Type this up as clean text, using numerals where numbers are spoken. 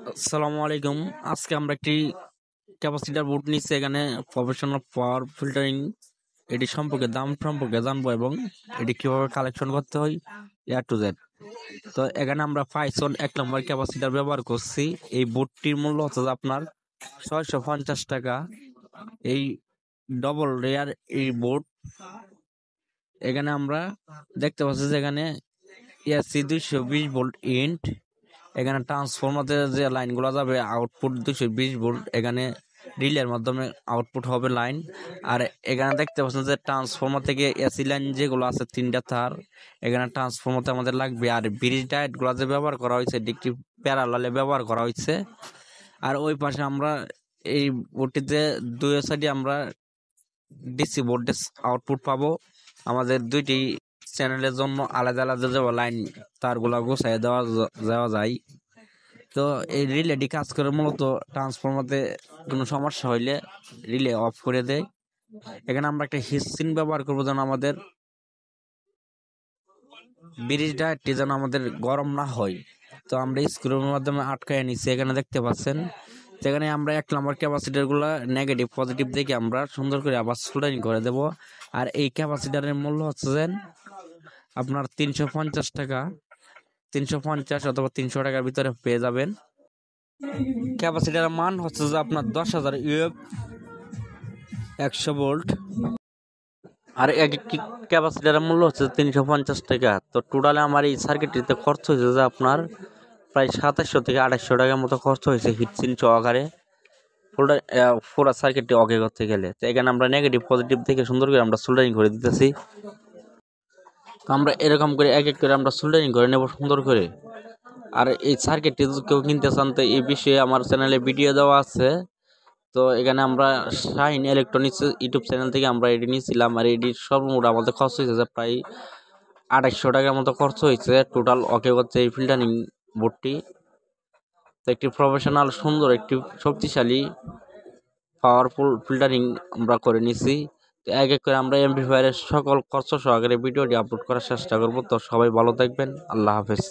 আসসালামু আলাইকুম। আজকে আমরা একটি ক্যাপাসিটার বোর্ড নিচ্ছি, এখানে প্রফেশনাল পাওয়ার ফিল্টারিং এটি সম্পর্কে দাম সম্পর্কে জানবো এবং এটি কিভাবে কালেকশন করতে হয় A to Z। তো এখানে আমরা পাইথন 1 নম্বর ক্যাপাসিটার ব্যবহার করছি। এই বোর্ডটির মূল্য হচ্ছে যে আপনার 650 টাকা। এই ডবল রেয়ার এই বোর্ড, এখানে আমরা দেখতে পাচ্ছি যে এখানে এসি 220 ভোল্ট ইন্ট, এখানে ট্রান্সফরমারে যে লাইনগুলো যাবে আউটপুট 220 ভোল্ট, এখানে রিলের মাধ্যমে আউটপুট হবে লাইন। আর এখানে দেখতে পাচ্ছেন যে ট্রান্সফরমার থেকে এসি লাইন যেগুলো আছে 3টা তার এখানে ট্রান্সফরমারতে আমাদের লাগবে। আর ব্রিজ ডায়েটগুলো যে ব্যবহার করা হয়েছে এটি একটি প্যারালালে ব্যবহার করা হয়েছে। আর ওই পাশে আমরা এই বোর্ডটিতে দুই সাইডে আমরা ডিসি ভোল্টেজ আউটপুট পাবো। আমাদের দুইটি চ্যানেলের জন্য আলাদা আলাদা যে লাইন তারগুলা গোছায় দেওয়া যায়। তো এই রিলেটি কাজ করে মূলত ট্রান্সফরমারে কোনো সমস্যা হইলে রিলে অফ করে দেয়। এখানে আমরা একটা হিটসিন ব্যবহার করবো যেন আমাদের ব্রিজটা যেন আমাদের গরম না হয়। তো আমরা স্ক্রুর মাধ্যমে আটকায় নিচ্ছি, এখানে দেখতে পাচ্ছেন। সেখানে আমরা 1 নম্বর ক্যাপাসিটার গুলা নেগেটিভ পজিটিভ দেখে আমরা সুন্দর করে আবার সোল্ডারিং করে দেব। আর এই ক্যাপাসিটারের মূল্য হচ্ছে যে আপনার 350 টাকা, 350 অথবা 300 টাকার ভিতরে পেয়ে যাবেন। ক্যাপাসিটারের মান হচ্ছে যে আপনার 10,000 ইউএফ 100 ভোল্ট। আর এক একটি ক্যাপাসিটারের মূল্য হচ্ছে 350 টাকা। তো টোটালে আমার এই সার্কিটটিতে খরচ হয়েছে যে আপনার প্রায় 2700 থেকে 2800 টাকার মতো খরচ হয়েছে হিটসিন সহকারে পুরো সার্কিটটি অকে করতে গেলে। তো এখানে আমরা নেগেটিভ পজিটিভ থেকে সুন্দর করে আমরা সোল্ডারিং করে দিতেছি। তো আমরা এরকম করে এক এক করে আমরা সোল্ডারিং করে নেব সুন্দর করে। আর এই সার্কিটটি যদি কেউ কিনতে চান তো এই বিষয়ে আমার চ্যানেলে ভিডিও দেওয়া আছে। তো এখানে আমরা শাহিন ইলেকট্রনিক্স ইউটিউব চ্যানেল থেকে আমরা এটি নিয়েছিলাম। আর এটির সর্বমোট আমাদের খরচ হয়েছে যে প্রায় 2800 টাকার মতো খরচ হয়েছে টোটাল ওকে করতে এই ফিল্টারিং বোর্ডটি। তো একটি প্রফেশনাল সুন্দর একটি শক্তিশালী পাওয়ারফুল ফিল্টারিং আমরা করে নিছি। তো এক এক করে আমরা এমপ্লিফায়ারের সকল খরচ সহকারে ভিডিওটি আপলোড করার চেষ্টা করব। তো সবাই ভালো থাকবেন, আল্লাহ হাফেজ।